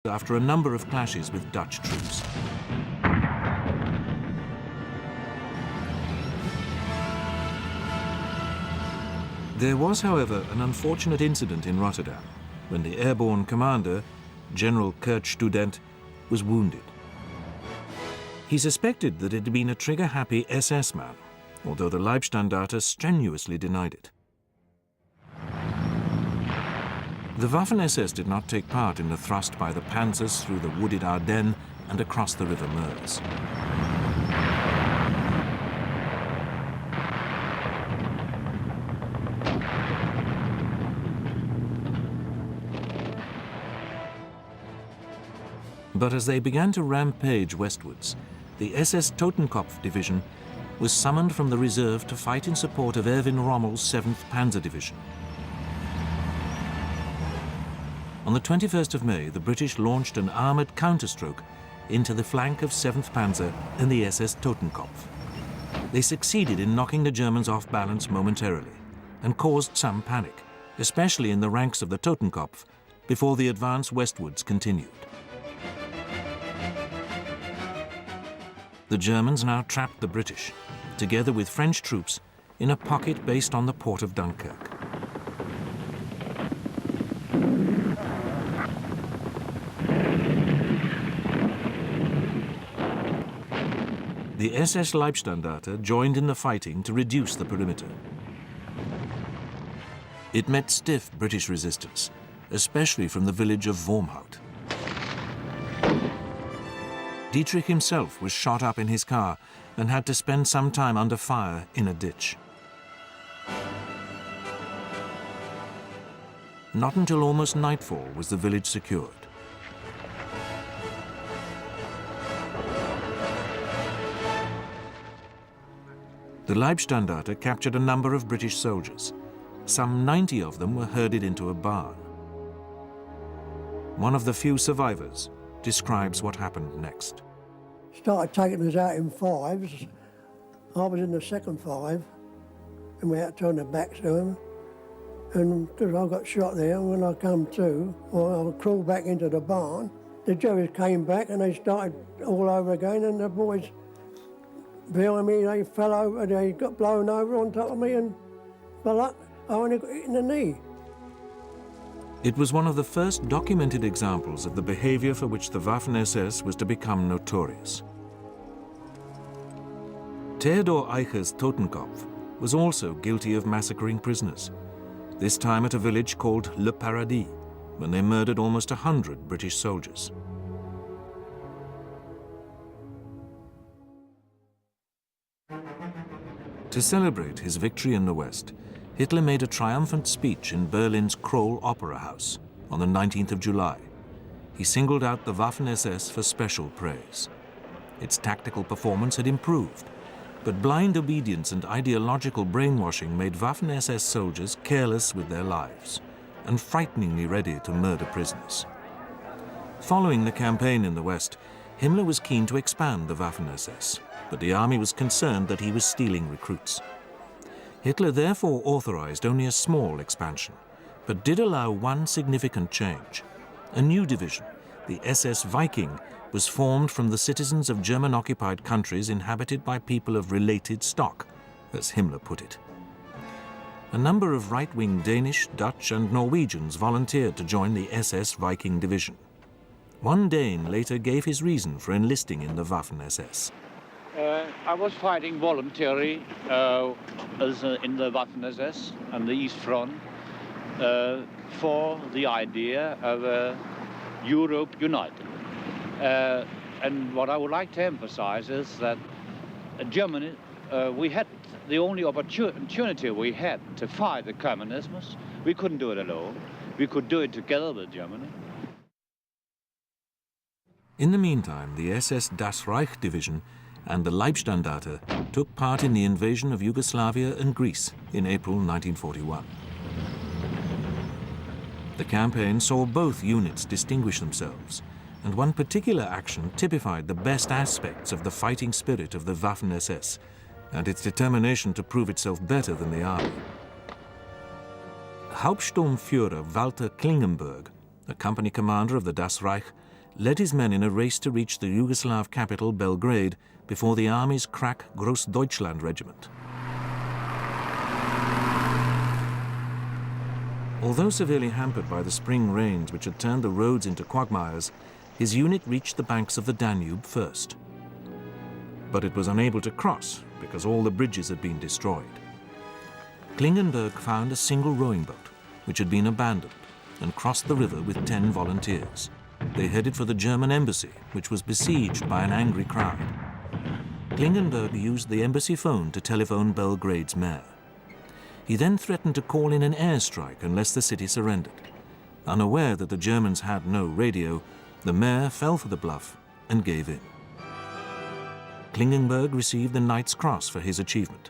after a number of clashes with Dutch troops. There was, however, an unfortunate incident in Rotterdam when the airborne commander, General Kurt Student, was wounded. He suspected that it had been a trigger-happy SS man, although the Leibstandarte strenuously denied it. The Waffen-SS did not take part in the thrust by the panzers through the wooded Ardennes and across the River Meuse. But as they began to rampage westwards, the SS Totenkopf division was summoned from the reserve to fight in support of Erwin Rommel's 7th Panzer Division. On the 21st of May, the British launched an armoured counterstroke into the flank of 7th Panzer and the SS Totenkopf. They succeeded in knocking the Germans off balance momentarily and caused some panic, especially in the ranks of the Totenkopf, before the advance westwards continued. The Germans now trapped the British, together with French troops, in a pocket based on the port of Dunkirk. The SS Leibstandarte joined in the fighting to reduce the perimeter. It met stiff British resistance, especially from the village of Wormhout. Dietrich himself was shot up in his car and had to spend some time under fire in a ditch. Not until almost nightfall was the village secured. The Leibstandarte captured a number of British soldiers. Some 90 of them were herded into a barn. One of the few survivors describes what happened next. Started taking us out in fives. I was in the second five, and we had to turn our backs to them. And because I got shot there, and when I come to, well, I crawled back into the barn. The Germans came back and they started all over again, and the boys behind me, they fell over, they got blown over on top of me, and by luck, I only got hit in the knee. It was one of the first documented examples of the behavior for which the Waffen-SS was to become notorious. Theodor Eicher's Totenkopf was also guilty of massacring prisoners, this time at a village called Le Paradis, when they murdered almost 100 British soldiers. To celebrate his victory in the West, Hitler made a triumphant speech in Berlin's Kroll Opera House on the 19th of July. He singled out the Waffen-SS for special praise. Its tactical performance had improved, but blind obedience and ideological brainwashing made Waffen-SS soldiers careless with their lives and frighteningly ready to murder prisoners. Following the campaign in the West, Himmler was keen to expand the Waffen-SS, but the army was concerned that he was stealing recruits. Hitler therefore authorized only a small expansion, but did allow one significant change. A new division, the SS Viking, was formed from the citizens of German-occupied countries inhabited by people of related stock, as Himmler put it. A number of right-wing Danish, Dutch and Norwegians volunteered to join the SS Viking division. One Dane later gave his reason for enlisting in the Waffen-SS. I was fighting voluntarily in the Waffen-SS on the East Front for the idea of Europe united. And what I would like to emphasize is that Germany, we had the only opportunity we had to fight the communism. We couldn't do it alone. We could do it together with Germany. In the meantime, the SS Das Reich division and the Leibstandarte took part in the invasion of Yugoslavia and Greece in April 1941. The campaign saw both units distinguish themselves, and one particular action typified the best aspects of the fighting spirit of the Waffen-SS and its determination to prove itself better than the army. Hauptsturmführer Walter Klingenberg, a company commander of the Das Reich, led his men in a race to reach the Yugoslav capital Belgrade before the army's crack Großdeutschland regiment. Although severely hampered by the spring rains which had turned the roads into quagmires, his unit reached the banks of the Danube first. But it was unable to cross because all the bridges had been destroyed. Klingenberg found a single rowing boat, which had been abandoned, and crossed the river with 10 volunteers. They headed for the German embassy, which was besieged by an angry crowd. Klingenberg used the embassy phone to telephone Belgrade's mayor. He then threatened to call in an airstrike unless the city surrendered. Unaware that the Germans had no radio, the mayor fell for the bluff and gave in. Klingenberg received the Knight's Cross for his achievement.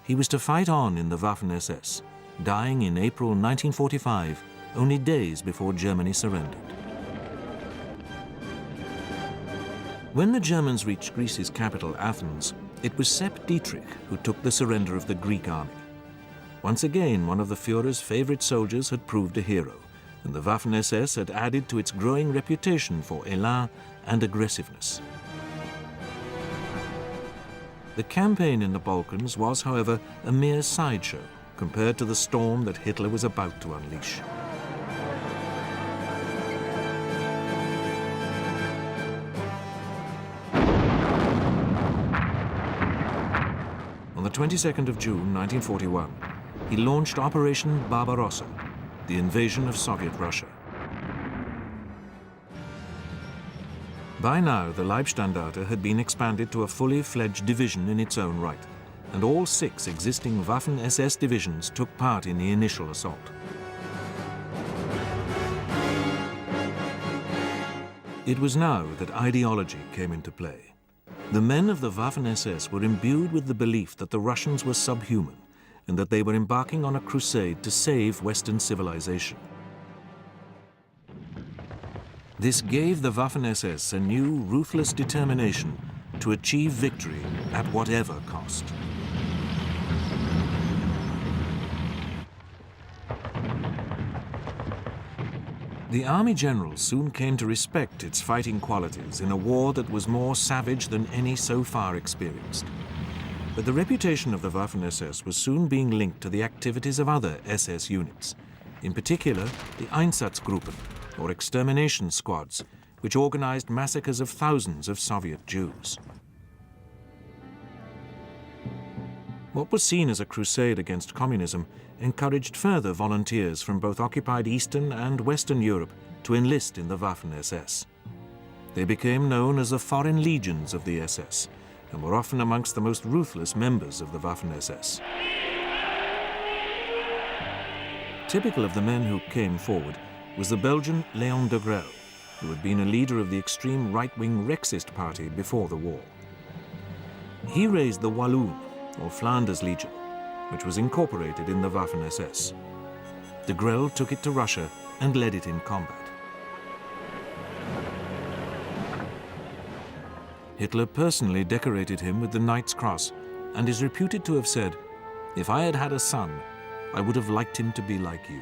He was to fight on in the Waffen-SS, dying in April 1945, only days before Germany surrendered. When the Germans reached Greece's capital, Athens, it was Sepp Dietrich who took the surrender of the Greek army. Once again, one of the Führer's favorite soldiers had proved a hero, and the Waffen-SS had added to its growing reputation for élan and aggressiveness. The campaign in the Balkans was, however, a mere sideshow compared to the storm that Hitler was about to unleash. On the 22nd of June 1941, he launched Operation Barbarossa, the invasion of Soviet Russia. By now, the Leibstandarte had been expanded to a fully fledged division in its own right, and all 6 existing Waffen-SS divisions took part in the initial assault. It was now that ideology came into play. The men of the Waffen-SS were imbued with the belief that the Russians were subhuman and that they were embarking on a crusade to save Western civilization. This gave the Waffen-SS a new, ruthless determination to achieve victory at whatever cost. The army generals soon came to respect its fighting qualities in a war that was more savage than any so far experienced. But the reputation of the Waffen-SS was soon being linked to the activities of other SS units, in particular the Einsatzgruppen, or extermination squads, which organized massacres of thousands of Soviet Jews. What was seen as a crusade against communism encouraged further volunteers from both occupied Eastern and Western Europe to enlist in the Waffen-SS. They became known as the Foreign Legions of the SS and were often amongst the most ruthless members of the Waffen-SS. Typical of the men who came forward was the Belgian Léon de Grelle, who had been a leader of the extreme right-wing Rexist party before the war. He raised the Walloon, or Flanders Legion, which was incorporated in the Waffen-SS. De Grelle took it to Russia and led it in combat. Hitler personally decorated him with the Knight's Cross and is reputed to have said, "If I had had a son, I would have liked him to be like you."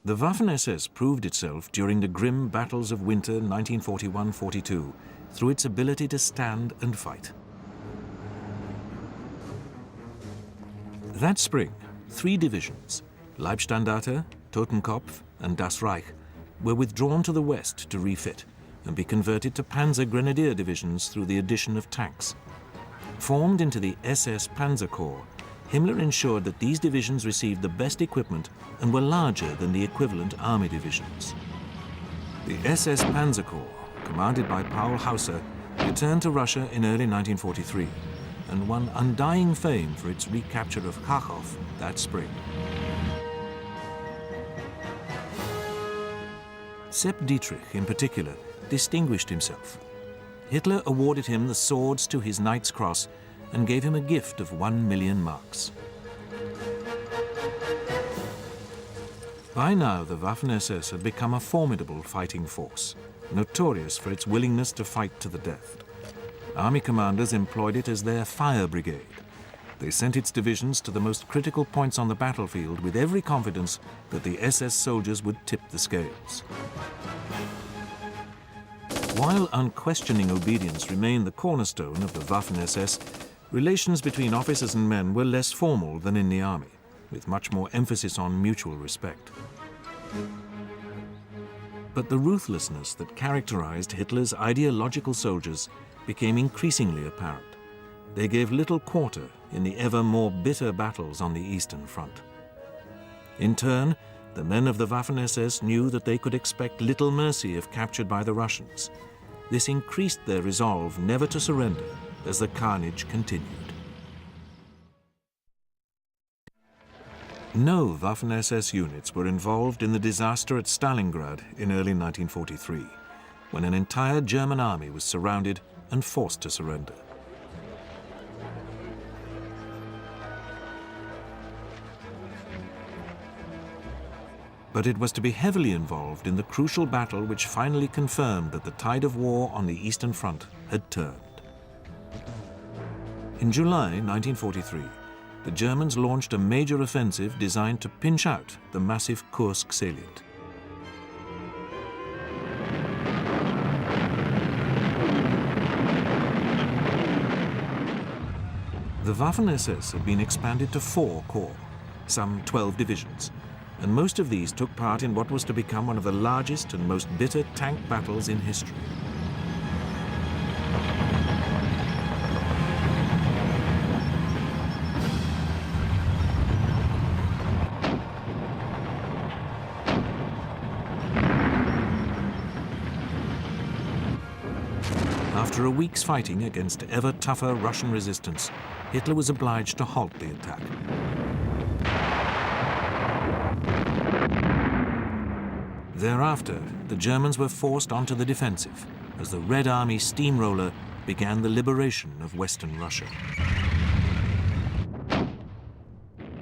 The Waffen-SS proved itself during the grim battles of winter 1941-42 through its ability to stand and fight. That spring, 3 divisions, Leibstandarte, Totenkopf and Das Reich, were withdrawn to the west to refit and be converted to Panzer Grenadier divisions through the addition of tanks. Formed into the SS Panzer Corps, Himmler ensured that these divisions received the best equipment and were larger than the equivalent army divisions. The SS Panzer Corps, commanded by Paul Hauser, returned to Russia in early 1943 and won undying fame for its recapture of Kharkov that spring. Sepp Dietrich, in particular, distinguished himself. Hitler awarded him the swords to his Knight's Cross and gave him a gift of 1 million marks. By now, the Waffen-SS had become a formidable fighting force, notorious for its willingness to fight to the death. Army commanders employed it as their fire brigade, They sent its divisions to the most critical points on the battlefield with every confidence that the SS soldiers would tip the scales. While unquestioning obedience remained the cornerstone of the Waffen-SS, relations between officers and men were less formal than in the army, with much more emphasis on mutual respect. But the ruthlessness that characterized Hitler's ideological soldiers became increasingly apparent. They gave little quarter in the ever more bitter battles on the Eastern Front. In turn, the men of the Waffen-SS knew that they could expect little mercy if captured by the Russians. This increased their resolve never to surrender as the carnage continued. No Waffen-SS units were involved in the disaster at Stalingrad in early 1943, when an entire German army was surrounded and forced to surrender. But it was to be heavily involved in the crucial battle which finally confirmed that the tide of war on the Eastern Front had turned. In July 1943, the Germans launched a major offensive designed to pinch out the massive Kursk salient. The Waffen-SS had been expanded to 4 corps, some 12 divisions, and most of these took part in what was to become one of the largest and most bitter tank battles in history. After a week's fighting against ever tougher Russian resistance, Hitler was obliged to halt the attack. Thereafter, the Germans were forced onto the defensive as the Red Army steamroller began the liberation of Western Russia.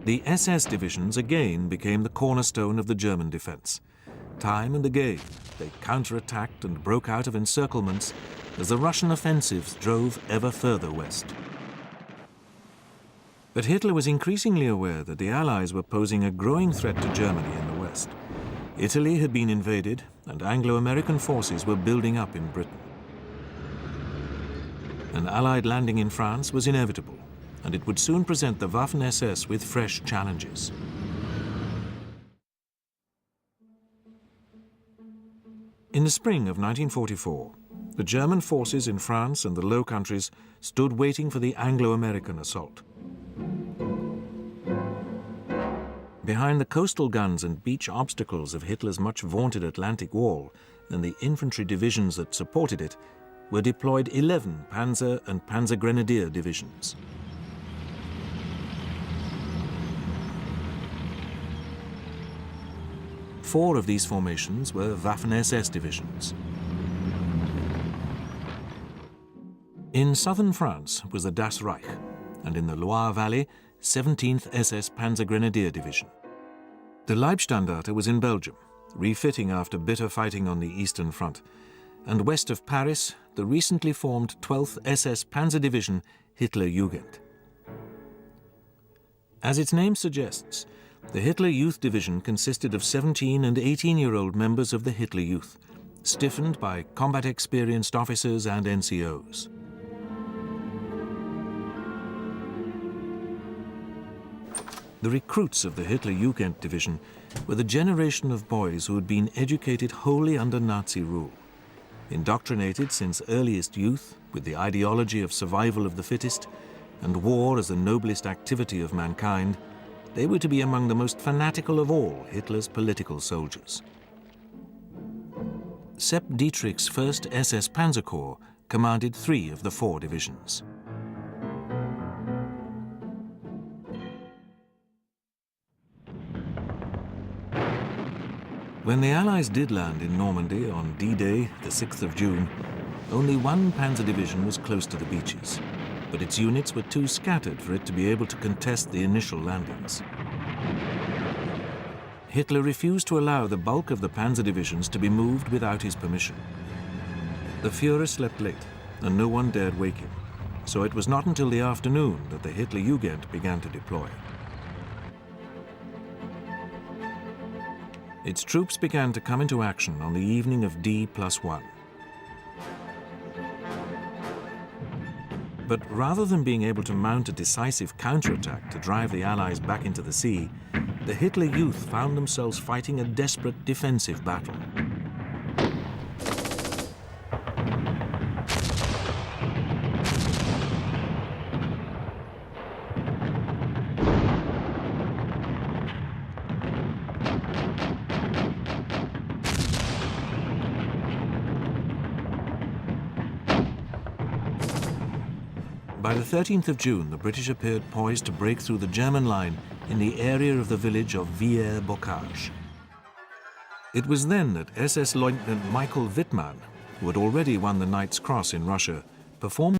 The SS divisions again became the cornerstone of the German defense. Time and again, they counterattacked and broke out of encirclements as the Russian offensives drove ever further west. But Hitler was increasingly aware that the Allies were posing a growing threat to Germany in the west. Italy had been invaded, and Anglo-American forces were building up in Britain. An Allied landing in France was inevitable, and it would soon present the Waffen-SS with fresh challenges. In the spring of 1944, the German forces in France and the Low Countries stood waiting for the Anglo-American assault. Behind the coastal guns and beach obstacles of Hitler's much vaunted Atlantic Wall and the infantry divisions that supported it were deployed 11 Panzer and Panzergrenadier divisions. Four of these formations were Waffen-SS divisions. In southern France was the Das Reich, and in the Loire Valley, 17th SS Panzergrenadier Division. The Leibstandarte was in Belgium, refitting after bitter fighting on the Eastern Front, and west of Paris, the recently formed 12th SS Panzer Division Hitler Jugend. As its name suggests, the Hitler Youth Division consisted of 17 and 18-year-old members of the Hitler Youth, stiffened by combat-experienced officers and NCOs. The recruits of the Hitler Jugend Division were the generation of boys who had been educated wholly under Nazi rule. Indoctrinated since earliest youth with the ideology of survival of the fittest and war as the noblest activity of mankind, they were to be among the most fanatical of all Hitler's political soldiers. Sepp Dietrich's 1st SS Panzer Corps commanded 3 of the 4 divisions. When the Allies did land in Normandy on D-Day, the 6th of June, only one panzer division was close to the beaches, but its units were too scattered for it to be able to contest the initial landings. Hitler refused to allow the bulk of the panzer divisions to be moved without his permission. The Führer slept late, and no one dared wake him. so it was not until the afternoon that the Hitlerjugend began to deploy. Its troops began to come into action on the evening of D+1. But rather than being able to mount a decisive counterattack to drive the Allies back into the sea, the Hitler Youth found themselves fighting a desperate defensive battle. By the 13th of June, the British appeared poised to break through the German line in the area of the village of Villers-Bocage. It was then that SS Lieutenant Michael Wittmann, who had already won the Knight's Cross in Russia, performed